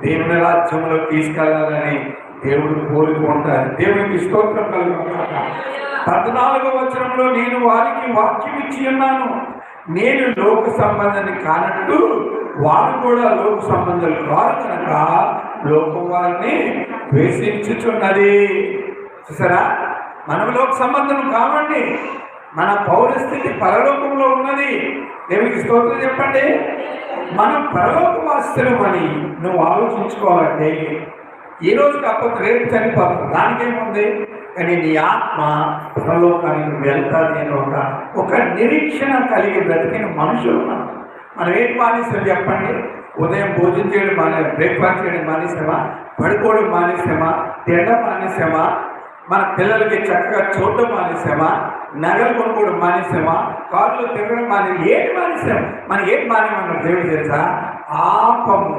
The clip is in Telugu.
దేవుని రాజ్యంలో తీసుకెళ్లాలని దేవుడు కోరుకుంటారు. దేవునికి స్తోత్రం కలుగుగాక. 14వ వచనంలో నేను వారికి వాక్యం ఇచ్చి ఉన్నాను, నేను లోక సంబంధాన్ని కానట్టు వారు కూడా లోక సంబంధాలు కాదు కనుక లోకం వారిని ద్వేషించుచున్నది. చూసారా, మనం లోక సంబంధం కావండి, మన పౌరస్థితి పరలోకంలో ఉన్నది. దేవునికి స్తోత్రం చెప్పండి. మనం పరలోకవాసులమని నువ్వు ఆలోచించుకోవాలంటే ఈ రోజు కాకపోతే రేపు చనిపోతుంది, దానికేముంది. కానీ నీ ఆత్మ పరలోకానికి వెళ్తాది అని ఒక నిరీక్షణ కలిగి బ్రతికిన మనుషులు మనం ఏం మానేసాం చెప్పండి? ఉదయం భోజనం చేయడం బ్రేక్ఫాస్ట్ చేయడం మానేసామా? పడుకోవడం మానేసామా? తినడం మానేసామా? మన పిల్లలకి చక్కగా చూడడం మానేసామా? నగలు కొనుక్కోవడం మానేసామా? కారులో తిరగడం ఏది మానేసాం? మనం ఏది మానేమన్నారు దేవుడు తెలుసా? పాపము